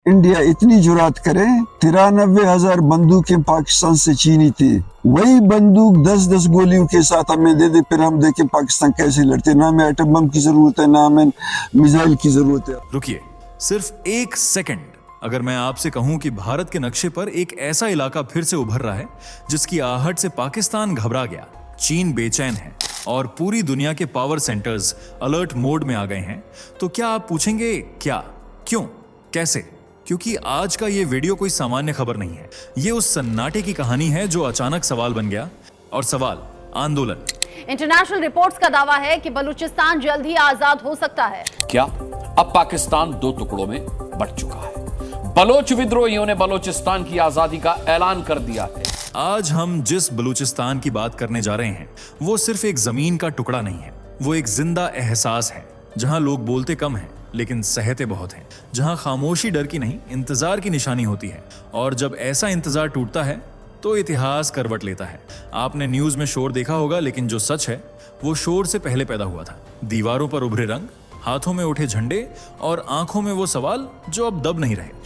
India इतनी जुरात करे, 93,000 बंदूकें पाकिस्तान से छीनी थी। वही बंदूक 10-10 गोलियों के साथ हमें दे दे, फिर हम देखें पाकिस्तान कैसे लड़ते। ना हमें एटम बम की जरूरत है, ना हमें मिसाइल की जरूरत है। रुकिए, सिर्फ एक सेकंड। अगर मैं आपसे कहूं कि भारत के नक्शे पर एक ऐसा इलाका फिर से उभर रहा है जिसकी आहट से पाकिस्तान घबरा गया, चीन बेचैन है और पूरी दुनिया के पावर सेंटर्स अलर्ट मोड में आ गए हैं, तो क्या आप पूछेंगे क्या, क्यों, कैसे? क्योंकि आज का ये वीडियो कोई सामान्य खबर नहीं है। ये उस सन्नाटे की कहानी है जो अचानक सवाल बन गया, और सवाल आंदोलन। इंटरनेशनल रिपोर्ट्स का दावा है कि बलूचिस्तान जल्द ही आजाद हो सकता है। क्या अब पाकिस्तान दो टुकड़ों में बंट चुका है? बलोच विद्रोहियों ने बलूचिस्तान की आजादी का ऐलान कर दिया है। आज हम जिस बलूचिस्तान की बात करने जा रहे हैं वो सिर्फ एक जमीन का टुकड़ा नहीं है, वो एक जिंदा एहसास है जहां लोग बोलते कम हैं लेकिन सहते बहुत हैं, जहां खामोशी डर की नहीं इंतजार की निशानी होती है, और जब ऐसा इंतजार टूटता है तो इतिहास करवट लेता है। आपने न्यूज में शोर देखा होगा, लेकिन जो सच है वो शोर से पहले पैदा हुआ था। दीवारों पर उभरे रंग, हाथों में उठे झंडे और आंखों में वो सवाल जो अब दब नहीं रहे।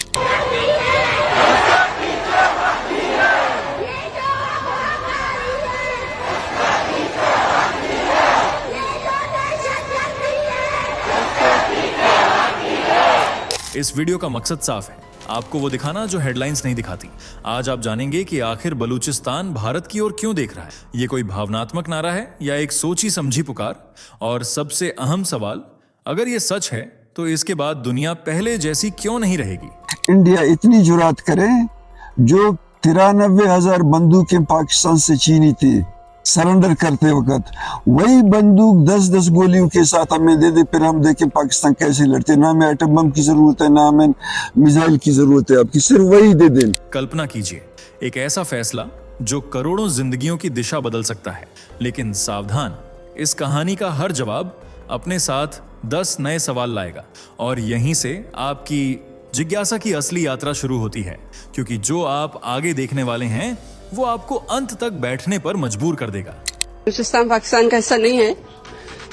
इस वीडियो का मकसद साफ है, आपको वो दिखाना जो हेडलाइंस नहीं दिखाती। आज आप जानेंगे कि आखिर बलूचिस्तान भारत की ओर क्यों देख रहा है। ये कोई भावनात्मक नारा है या एक सोची समझी पुकार? और सबसे अहम सवाल, अगर ये सच है तो इसके बाद दुनिया पहले जैसी क्यों नहीं रहेगी? इंडिया इतनी जुरात करे, जो 93,000 बंदूकें पाकिस्तान से छीनी थी सरेंडर करते वक्त, वही बंदूक 10-10 गोलियों के साथ हमें दे दे, फिर हम देखें पाकिस्तान कैसे लड़ते। ना हमें एटम बम की जरूरत है, ना हमें मिसाइल की जरूरत है, आपकी सिर्फ वही दे दें। कल्पना कीजिए, एक ऐसा फैसला जो करोड़ों जिंदगियों की दिशा बदल सकता है। लेकिन सावधान, इस कहानी का हर जवाब अपने साथ 10 नए सवाल लाएगा, और यहीं से आपकी जिज्ञासा की असली यात्रा शुरू होती है, क्योंकि जो आप आगे देखने वाले हैं वो आपको अंत तक बैठने पर मजबूर कर देगा। बलूचिस्तान पाकिस्तान का हिस्सा नहीं है।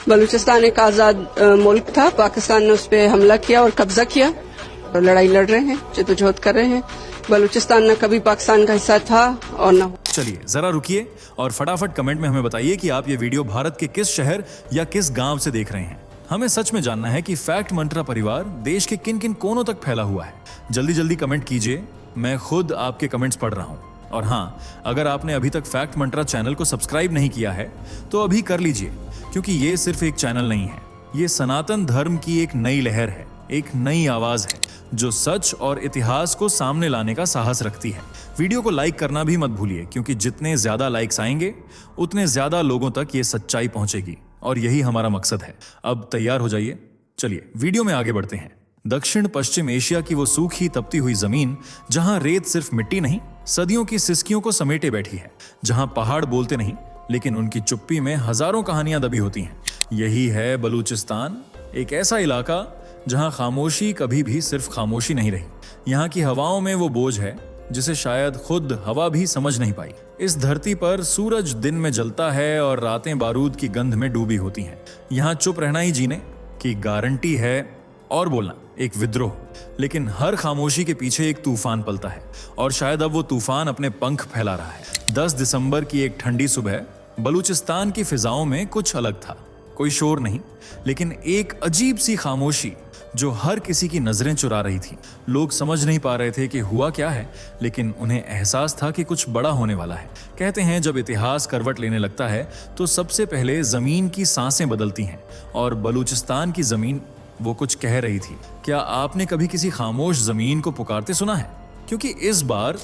बलूचिस्तान एक आजाद मुल्क था, पाकिस्तान ने उस पर हमला किया और कब्जा किया, और लड़ाई लड़ रहे हैं, जद्दोजहद कर रहे हैं। बलूचिस्तान न कभी पाकिस्तान का हिस्सा था और न। चलिए जरा रुकिए और फटाफट कमेंट में हमें बताइए कि आप ये वीडियो भारत के किस शहर या किस गांव से देख रहे हैं। हमें सच में जानना है कि फैक्ट मंत्रा परिवार देश के किन किन कोनों तक फैला हुआ है। जल्दी जल्दी कमेंट कीजिए, मैं खुद आपके कमेंट्स पढ़ रहा हूं। और हाँ, अगर आपने अभी तक फैक्ट मंत्रा चैनल को सब्सक्राइब नहीं किया है तो अभी कर लीजिए, क्योंकि ये सिर्फ एक चैनल नहीं है, ये सनातन धर्म की एक नई लहर है, एक नई आवाज है जो सच और इतिहास को सामने लाने का साहस रखती है। वीडियो को लाइक करना भी मत भूलिए, क्योंकि जितने ज्यादा लाइक्स आएंगे उतने ज्यादा लोगों तक ये सच्चाई पहुंचेगी, और यही हमारा मकसद है। अब तैयार हो जाइए, चलिए वीडियो में आगे बढ़ते हैं। दक्षिण पश्चिम एशिया की वो सूखी तपती हुई जमीन जहां रेत सिर्फ मिट्टी नहीं, सदियों की सिसकियों को समेटे बैठी है, जहां पहाड़ बोलते नहीं लेकिन उनकी चुप्पी में हजारों कहानियां दबी होती हैं। यही है बलूचिस्तान, एक ऐसा इलाका जहां खामोशी कभी भी सिर्फ खामोशी नहीं रही। यहाँ की हवाओं में वो बोझ है जिसे शायद खुद हवा भी समझ नहीं पाई। इस धरती पर सूरज दिन में जलता है और रातें बारूद की गंध में डूबी होती हैं। यहाँ चुप रहना ही जीने की गारंटी है, और बोलना एक विद्रोह। लेकिन हर खामोशी के पीछे एक तूफान पलता है, और शायद अब वो तूफान अपने पंख फैला रहा है। 10 दिसंबर की एक ठंडी सुबह बलूचिस्तान की फिजाओं में कुछ अलग था। कोई शोर नहीं, लेकिन एक अजीब सी खामोशी जो हर किसी की नजरें चुरा रही थी। लोग समझ नहीं पा रहे थे कि हुआ क्या है, लेकिन उन्हें एहसास था कि कुछ बड़ा होने वाला है। कहते हैं जब इतिहास करवट लेने लगता है तो सबसे पहले जमीन की सांसें बदलती हैं, और बलूचिस्तान की जमीन वो कुछ कह रही थी। क्या आपने कभी किसी खामोश जमीन को पुकारते सुना है? क्योंकि इस बार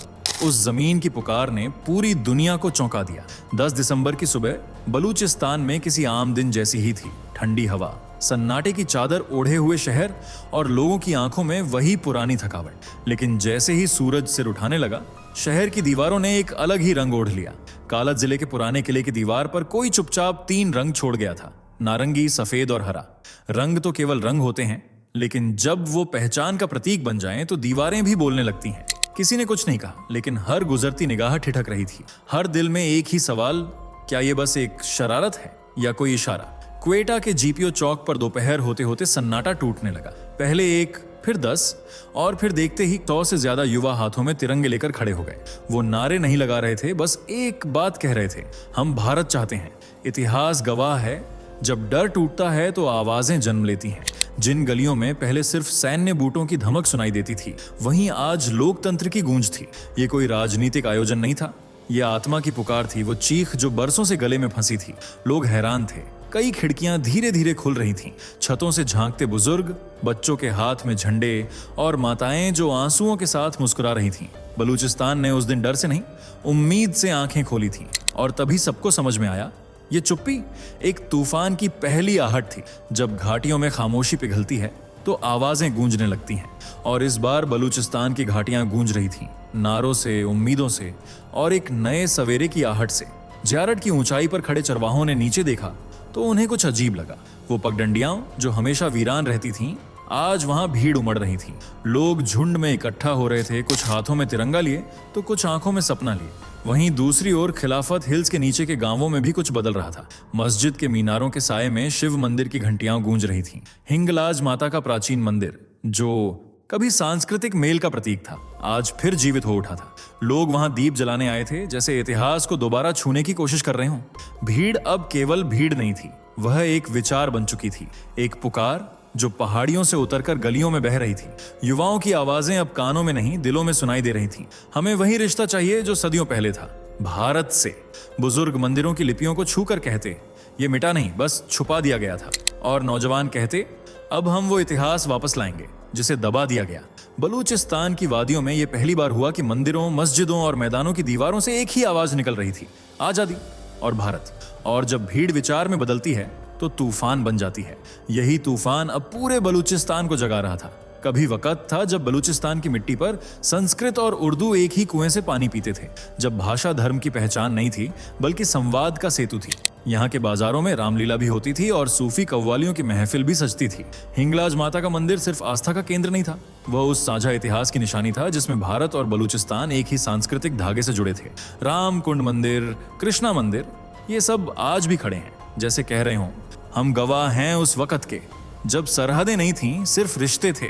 उस जमीन की पुकार ने पूरी दुनिया को चौंका दिया। 10 दिसंबर की सुबह बलूचिस्तान में किसी आम दिन जैसी ही थी। ठंडी हवा, सन्नाटे की चादर ओढ़े हुए शहर, और लोगों की आंखों में वही पुरानी थकावट। लेकिन जैसे ही सूरज सिर उठाने लगा, शहर की दीवारों ने एक अलग ही रंग ओढ़ लिया। कालत जिले के पुराने किले की दीवार पर कोई चुपचाप 3 रंग छोड़ गया था, नारंगी, सफेद और हरा। रंग तो केवल रंग होते हैं, लेकिन जब वो पहचान का प्रतीक बन जाएं तो दीवारें भी बोलने लगती हैं। किसी ने कुछ नहीं कहा, लेकिन हर गुजरती निगाह ठिठक रही थी। हर दिल में एक ही सवाल, क्या ये बस एक शरारत है या कोई इशारा? क्वेटा के जीपीओ चौक पर दोपहर होते होते सन्नाटा टूटने लगा। पहले एक, फिर 10 और फिर देखते ही 100 से ज्यादा युवा हाथों में तिरंगे लेकर खड़े हो गए। वो नारे नहीं लगा रहे थे, बस एक बात कह रहे थे, हम भारत चाहते हैं। इतिहास गवाह है, जब डर टूटता है तो आवाजें जन्म लेती हैं। जिन गलियों में पहले सिर्फ सैन्य बूटों की धमक सुनाई देती थी, वहीं आज लोकतंत्र की गूंज थी। ये कोई राजनीतिक आयोजन नहीं था, ये आत्मा की पुकार थी, वो चीख जो बरसों से गले में फंसी थी। लोग हैरान थे, कई खिड़कियां धीरे धीरे खुल रही थीं। छतों से झांकते बुजुर्ग, बच्चों के हाथ में झंडे और माताएं जो आंसुओं के साथ मुस्कुरा रही थीं। बलूचिस्तान ने उस दिन डर से नहीं, उम्मीद से आंखें खोली थीं। और तभी सबको समझ में आया, ये चुप्पी एक तूफान की पहली आहट थी। जब घाटियों में खामोशी पिघलती है तो आवाजें गूंजने लगती हैं। और इस बार बलूचिस्तान की घाटियां गूंज रही थीं, नारों से, उम्मीदों से और एक नए सवेरे की आहट से। ज़ियारत की ऊंचाई पर खड़े चरवाहों ने नीचे देखा तो उन्हें कुछ अजीब लगा। वो पगडंडियां जो हमेशा वीरान रहती थीं, आज वहां भीड़ उमड़ रही थी। लोग झुंड में इकट्ठा हो रहे थे, कुछ हाथों में तिरंगा लिए तो कुछ आंखों में सपना लिए। वहीं दूसरी ओर खिलाफत हिल्स के नीचे के गांवों में भी कुछ बदल रहा था। मस्जिद के मीनारों के साए में शिव मंदिर की घंटियां गूंज रही थीं। हिंगलाज माता का प्राचीन मंदिर, जो कभी सांस्कृतिक मेल का प्रतीक था, आज फिर जीवित हो उठा था। लोग वहां दीप जलाने आए थे, जैसे इतिहास को दोबारा छूने की कोशिश कर रहे हों। भीड़ अब केवल भीड़ नहीं थी, वह एक विचार बन चुकी थी, एक पुकार जो पहाड़ियों से उतरकर गलियों में बह रही थी। युवाओं की आवाजें अब कानों में नहीं, दिलों में सुनाई दे रही थीं। हमें वही रिश्ता चाहिए जो सदियों पहले था, भारत से। बुजुर्ग मंदिरों की लिपियों को छूकर कहते, ये मिटा नहीं, बस छुपा दिया गया था। और नौजवान कहते, अब हम वो इतिहास वापस लाएंगे जिसे दबा दिया गया। बलूचिस्तान की वादियों में यह पहली बार हुआ कि मंदिरों, मस्जिदों और मैदानों की दीवारों से एक ही आवाज निकल रही थी, आजादी और भारत। और जब भीड़ विचार में बदलती है तो तूफान बन जाती है। यही तूफान अब पूरे बलूचिस्तान को जगा रहा था। कभी वक्त था जब बलूचिस्तान की मिट्टी पर संस्कृत और उर्दू एक ही कुएं से पानी पीते थे, जब भाषा धर्म की पहचान नहीं थी बल्कि संवाद का सेतु थी। यहाँ के बाजारों में रामलीला भी होती थी और सूफी कव्वालियों की महफिल भी सजती थी। हिंगलाज माता का मंदिर सिर्फ आस्था का केंद्र नहीं था, वह उस साझा इतिहास की निशानी था जिसमें भारत और बलूचिस्तान एक ही सांस्कृतिक धागे से जुड़े थे। राम कुंड मंदिर, कृष्णा मंदिर, ये सब आज भी खड़े हैं, जैसे कह रहे हों, हम गवाह हैं उस वक्त के जब सरहदें नहीं थीं, सिर्फ रिश्ते थे।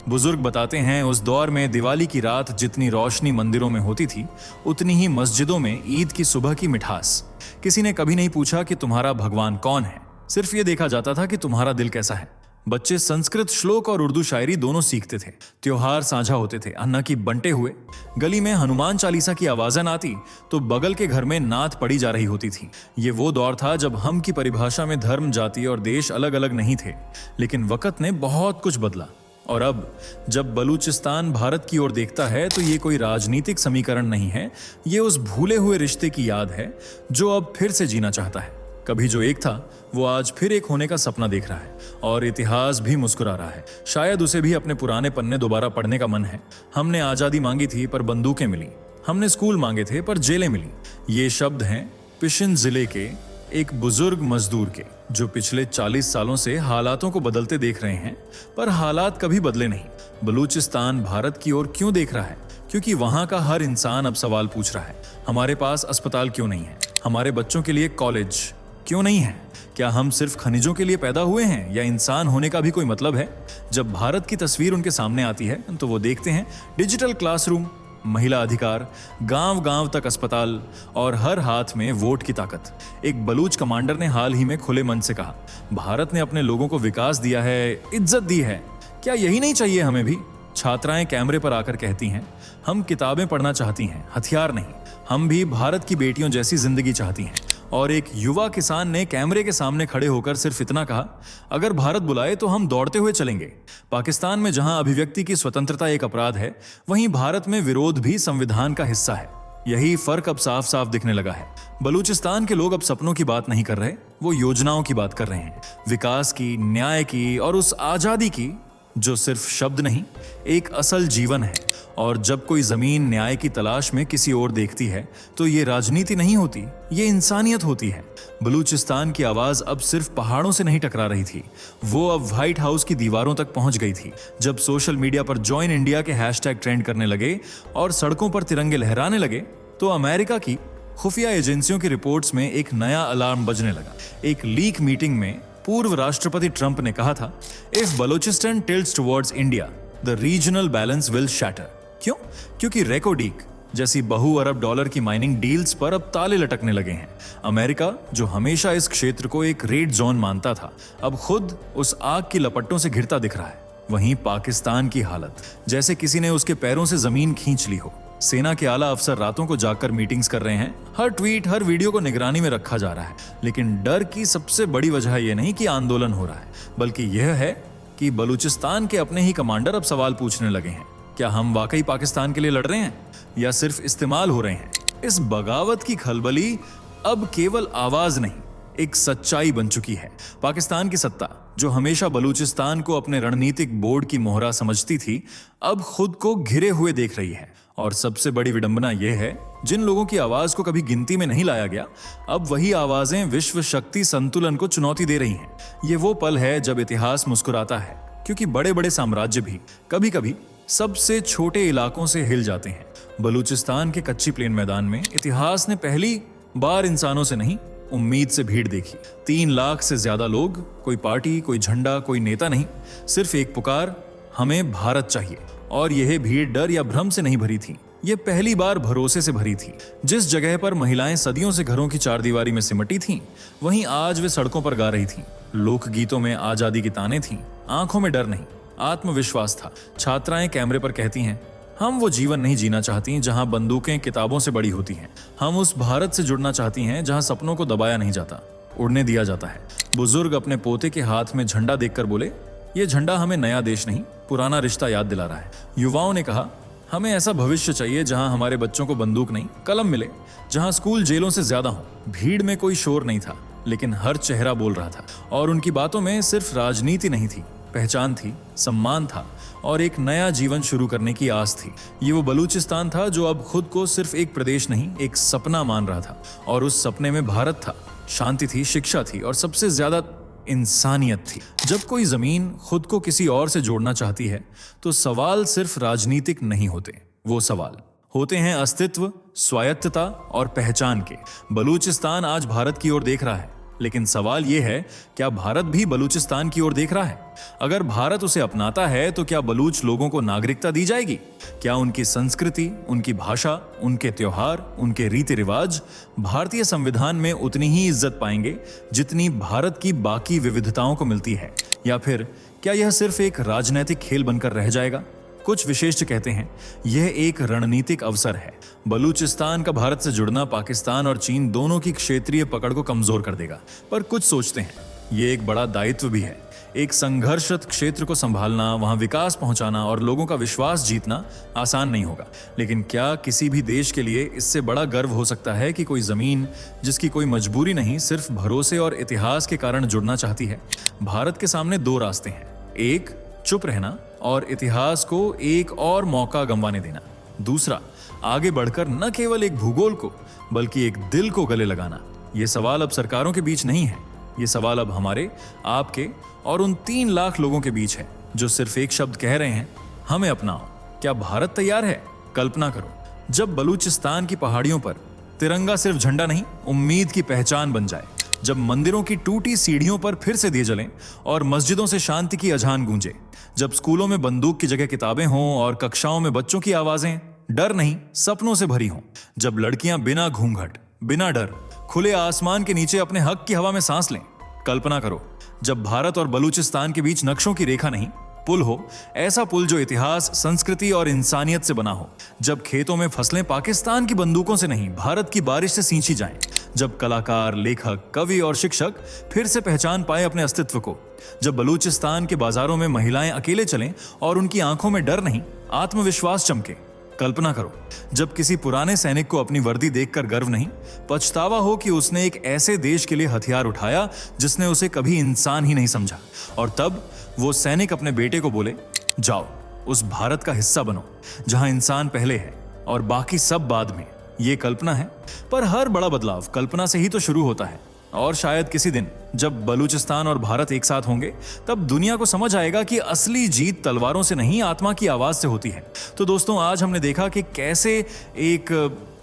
बुजुर्ग बताते हैं, उस दौर में दिवाली की रात जितनी रोशनी मंदिरों में होती थी, उतनी ही मस्जिदों में ईद की सुबह की मिठास। किसी ने कभी नहीं पूछा कि तुम्हारा भगवान कौन है, सिर्फ ये देखा जाता था कि तुम्हारा दिल कैसा है। बच्चे संस्कृत श्लोक और उर्दू शायरी दोनों सीखते थे। त्योहार साझा होते थे, अन्ना की बंटे हुए। गली में हनुमान चालीसा की आवाजें आती तो बगल के घर में नात पड़ी जा रही होती थी। ये वो दौर था जब हम की परिभाषा में धर्म, जाति और देश अलग अलग नहीं थे, लेकिन वक्त ने बहुत कुछ बदला। और अब जब बलूचिस्तान भारत की ओर देखता है तो ये कोई राजनीतिक समीकरण नहीं है, ये उस भूले हुए रिश्ते की याद है जो अब फिर से जीना चाहता है। कभी जो एक था वो आज फिर एक होने का सपना देख रहा है और इतिहास भी मुस्कुरा रहा है। शायद उसे भी अपने पुराने पन्ने दोबारा पढ़ने का मन है। हमने आजादी मांगी थी पर बंदूकें मिली, हमने स्कूल मांगे थे पर जेलें मिली। ये शब्द हैं पिशिन जिले के एक बुजुर्ग मजदूर के, जो पिछले 40 सालों से हालातों को बदलते देख रहे हैं, पर हालात कभी बदले नहीं। बलूचिस्तान भारत की ओर क्यों देख रहा है? क्योंकि वहां का हर इंसान अब सवाल पूछ रहा है, हमारे पास अस्पताल क्यों नहीं है? हमारे बच्चों के लिए कॉलेज क्यों नहीं है? क्या हम सिर्फ खनिजों के लिए पैदा हुए हैं या इंसान होने का भी कोई मतलब है? जब भारत की तस्वीर उनके सामने आती है तो वो देखते हैं डिजिटल क्लासरूम, महिला अधिकार, गांव-गांव तक अस्पताल और हर हाथ में वोट की ताकत। एक बलूच कमांडर ने हाल ही में खुले मन से कहा, भारत ने अपने लोगों को विकास दिया है, इज्जत दी है, क्या यही नहीं चाहिए हमें भी? छात्राएं कैमरे पर आकर कहती हैं, हम किताबें पढ़ना चाहती हैं, हथियार नहीं। हम भी भारत की बेटियों जैसी जिंदगी चाहती हैं। और एक युवा किसान ने कैमरे के सामने खड़े होकर सिर्फ इतना कहा, अगर भारत बुलाए तो हम दौड़ते हुए चलेंगे। पाकिस्तान में जहां अभिव्यक्ति की स्वतंत्रता एक अपराध है, वहीं भारत में विरोध भी संविधान का हिस्सा है। यही फर्क अब साफ साफ दिखने लगा है। बलूचिस्तान के लोग अब सपनों की बात नहीं कर रहे, वो योजनाओं की बात कर रहे हैं, विकास की, न्याय की और उस आजादी की जो सिर्फ शब्द नहीं, एक असल जीवन है। और जब कोई जमीन न्याय की तलाश में किसी और देखती है तो ये राजनीति नहीं होती, ये इंसानियत होती है। बलूचिस्तान की आवाज अब सिर्फ पहाड़ों से नहीं टकरा रही थी, वो अब व्हाइट हाउस की दीवारों तक पहुंच गई थी। जब सोशल मीडिया पर जॉइन इंडिया के हैशटैग ट्रेंड करने लगे और सड़कों पर तिरंगे लहराने लगे, तो अमेरिका की खुफिया एजेंसियों की रिपोर्ट्स में एक नया अलार्म बजने लगा। एक लीक मीटिंग में पूर्व राष्ट्रपति ट्रंप ने कहा था, if Balochistan tilts towards India the regional balance will shatter. क्यों? क्योंकि रेकोडीक जैसी बहु अरब डॉलर की माइनिंग डील्स पर अब ताले लटकने लगे हैं। अमेरिका, जो हमेशा इस क्षेत्र को एक रेड जोन मानता था, अब खुद उस आग की लपटों से घिरता दिख रहा है। वहीं पाकिस्तान की हालत, जैसे किसी ने उसके पैरों से जमीन खींच ली हो। सेना के आला अफसर रातों को जागकर मीटिंग्स कर रहे हैं, हर ट्वीट, हर वीडियो को निगरानी में रखा जा रहा है। लेकिन डर की सबसे बड़ी वजह यह नहीं कि आंदोलन हो रहा है, बल्कि यह है कि बलूचिस्तान के अपने ही कमांडर अब सवाल पूछने लगे हैं, क्या हम वाकई पाकिस्तान के लिए लड़ रहे हैं या सिर्फ इस्तेमाल हो रहे हैं? इस बगावत की खलबली अब केवल आवाज नहीं, एक सच्चाई बन चुकी है। पाकिस्तान की सत्ता, जो हमेशा बलूचिस्तान को अपने रणनीतिक बोर्ड की मोहरा समझती थी, अब खुद को घिरे हुए देख रही है। और सबसे बड़ी विडंबना यह है, जिन लोगों की आवाज को कभी गिनती में नहीं लाया गया, अब वही आवाजें विश्व शक्ति संतुलन को चुनौती दे रही हैं। ये वो पल है जब इतिहास मुस्कुराता है, क्योंकि बड़े बड़े साम्राज्य भी कभी कभी सबसे छोटे इलाकों से हिल जाते हैं। बलूचिस्तान के कच्ची प्लेन मैदान में इतिहास ने पहली बार इंसानों से नहीं, उम्मीद से भीड़ देखी। 3 लाख से ज्यादा लोग, कोई पार्टी, कोई झंडा, कोई नेता नहीं, सिर्फ एक पुकार, हमें भारत चाहिए। और यह भीड़ डर या भ्रम से नहीं भरी थी, ये पहली बार भरोसे से भरी थी। जिस जगह पर महिलाएं सदियों से घरों की चारदीवारी में सिमटी थीं, वहीं आज वे सड़कों पर गा रही थीं। लोकगीतों में आजादी की तानें थीं, आंखों में डर नहीं, आत्मविश्वास था। छात्राएं कैमरे पर कहती हैं, हम वो जीवन नहीं जीना चाहती जहां बंदूकें किताबों से बड़ी होती हैं। हम उस भारत से जुड़ना चाहती हैं जहां सपनों को दबाया नहीं जाता, उड़ने दिया जाता है। बुजुर्ग अपने पोते के हाथ में झंडा देखकर बोले, ये झंडा हमें नया देश नहीं, पुराना रिश्ता याद दिला रहा है। युवाओं ने कहा, हमें ऐसा भविष्य चाहिए जहां हमारे बच्चों को बंदूक नहीं, कलम मिले, जहां स्कूल जेलों से ज्यादा हो। भीड़ में कोई शोर नहीं था, लेकिन हर चेहरा बोल रहा था। और उनकी बातों में सिर्फ राजनीति नहीं थी, पहचान थी, सम्मान था और एक नया जीवन शुरू करने की आस थी। ये वो बलूचिस्तान था जो अब खुद को सिर्फ एक प्रदेश नहीं, एक सपना मान रहा था। और उस सपने में भारत था, शांति थी, शिक्षा थी और सबसे ज्यादा इंसानियत थी। जब कोई जमीन खुद को किसी और से जोड़ना चाहती है, तो सवाल सिर्फ राजनीतिक नहीं होते, वो सवाल होते हैं अस्तित्व, स्वायत्तता और पहचान के। बलूचिस्तान आज भारत की ओर देख रहा है, लेकिन सवाल यह है, क्या भारत भी बलूचिस्तान की ओर देख रहा है? अगर भारत उसे अपनाता है, तो क्या बलूच लोगों को नागरिकता दी जाएगी? क्या उनकी संस्कृति, उनकी भाषा, उनके त्योहार, उनके रीति रिवाज भारतीय संविधान में उतनी ही इज्जत पाएंगे जितनी भारत की बाकी विविधताओं को मिलती है? या फिर क्या यह सिर्फ एक राजनीतिक खेल बनकर रह जाएगा? कुछ विशेषज्ञ कहते हैं, यह एक रणनीतिक अवसर है। बलूचिस्तान का भारत से जुड़ना पाकिस्तान और चीन दोनों की क्षेत्रीय पकड़ को कमजोर कर देगा। पर कुछ सोचते हैं, यह एक बड़ा दायित्व भी है। एक संघर्षरत क्षेत्र को संभालना, वहां विकास पहुंचाना और लोगों का विश्वास जीतना आसान नहीं होगा। लेकिन क्या किसी भी देश के लिए इससे बड़ा गर्व हो सकता है कि कोई जमीन, जिसकी कोई मजबूरी नहीं, सिर्फ भरोसे और इतिहास के कारण जुड़ना चाहती है? भारत के सामने 2 रास्ते हैं, एक चुप रहना और इतिहास को एक और मौका गंवाने देना। दूसरा, आगे बढ़कर न केवल एक भूगोल को, बल्कि एक दिल को गले लगाना। यह सवाल अब सरकारों के बीच नहीं है, यह सवाल अब हमारे, आपके और उन 3 लाख लोगों के बीच है, जो सिर्फ एक शब्द कह रहे हैं, हमें अपनाओ। क्या भारत तैयार है? कल्पना करो, जब बलूचिस्तान की पहाड़ियों पर तिरंगा सिर्फ झंडा नहीं, उम्मीद की पहचान बन जाए। जब मंदिरों की टूटी सीढ़ियों पर फिर से दिए जलें और मस्जिदों से शांति की अजान गूंजे। जब स्कूलों में बंदूक की जगह किताबें हों और कक्षाओं में बच्चों की आवाजें डर नहीं, सपनों से भरी हों। जब लड़कियां बिना घूंघट, बिना डर, खुले आसमान के नीचे अपने हक की हवा में सांस लें। कल्पना करो, जब भारत और बलूचिस्तान के बीच नक्शों की रेखा नहीं, पुल हो, ऐसा पुल जो इतिहास, संस्कृति और इंसानियत से बना हो। जब खेतों में फसलें पाकिस्तान की बंदूकों से नहीं, भारत की बारिश से सींची जाएं। जब कलाकार, लेखक, कवि और शिक्षक फिर से पहचान पाए अपने अस्तित्व को। जब बलूचिस्तान के बाजारों में महिलाएं अकेले चलें और उनकी आंखों में डर नहीं, आत्मविश्वास चमके। कल्पना करो, जब किसी पुराने सैनिक को अपनी वर्दी देखकर गर्व नहीं, पछतावा हो कि उसने एक ऐसे देश के लिए हथियार उठाया जिसने उसे कभी इंसान ही नहीं समझा। और तब वो सैनिक अपने बेटे को बोले, जाओ, उस भारत का हिस्सा बनो जहां इंसान पहले है और बाकी सब बाद में। ये कल्पना है, पर हर बड़ा बदलाव कल्पना से ही तो शुरू होता है। और शायद किसी दिन जब बलूचिस्तान और भारत एक साथ होंगे, तब दुनिया को समझ आएगा कि असली जीत तलवारों से नहीं, आत्मा की आवाज से होती है। तो दोस्तों, आज हमने देखा कि कैसे एक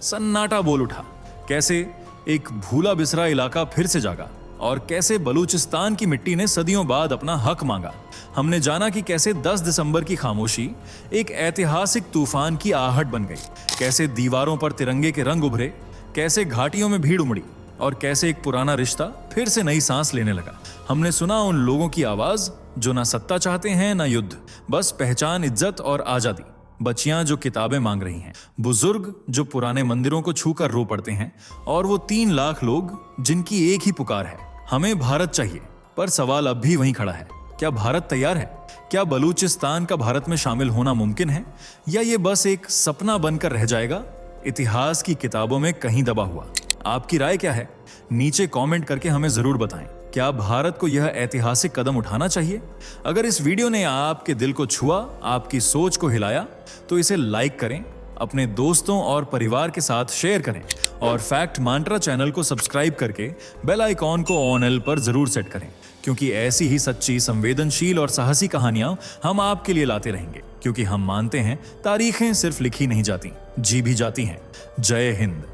सन्नाटा बोल उठा, कैसे एक भूला बिसरा इलाका फिर से जागा और कैसे बलूचिस्तान की मिट्टी ने सदियों बाद अपना हक मांगा। हमने जाना कि कैसे 10 दिसंबर की खामोशी एक ऐतिहासिक तूफान की आहट बन गई, कैसे दीवारों पर तिरंगे के रंग उभरे, कैसे घाटियों में भीड़ उमड़ी और कैसे एक पुराना रिश्ता फिर से नई सांस लेने लगा। हमने सुना उन लोगों की आवाज जो ना सत्ता चाहते हैं ना युद्ध, बस पहचान, इज्जत और आजादी। बच्चियां जो किताबें मांग रही हैं, बुजुर्ग जो पुराने मंदिरों को छूकर रो पड़ते हैं, और वो 3 लाख लोग जिनकी एक ही पुकार है, हमें भारत चाहिए। पर सवाल अब भी वहीं खड़ा है, क्या भारत तैयार है? क्या बलूचिस्तान का भारत में शामिल होना मुमकिन है, या ये बस एक सपना बनकर रह जाएगा, इतिहास की किताबों में कहीं दबा हुआ? आपकी राय क्या है? नीचे कमेंट करके हमें जरूर बताएं। क्या भारत को यह ऐतिहासिक कदम उठाना चाहिए? अगर इस वीडियो ने आपके दिल को छुआ, आपकी सोच को हिलाया, तो इसे लाइक करें, अपने दोस्तों और परिवार के साथ शेयर करें और फैक्ट मंत्रा चैनल को सब्सक्राइब करके बेल आइकॉन को ऑन पर जरूर सेट करें, क्योंकि ऐसी ही सच्ची, संवेदनशील और साहसी कहानियां हम आपके लिए लाते रहेंगे, क्योंकि हम मानते हैं तारीखें सिर्फ लिखी नहीं जाती, जी भी जाती हैं। जय हिंद।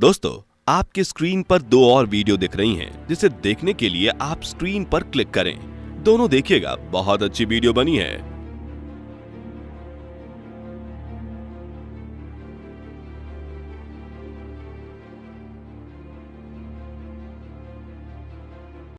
दोस्तों, आपके स्क्रीन पर 2 और वीडियो दिख रही हैं, जिसे देखने के लिए आप स्क्रीन पर क्लिक करें। दोनों देखिएगा, बहुत अच्छी वीडियो बनी है।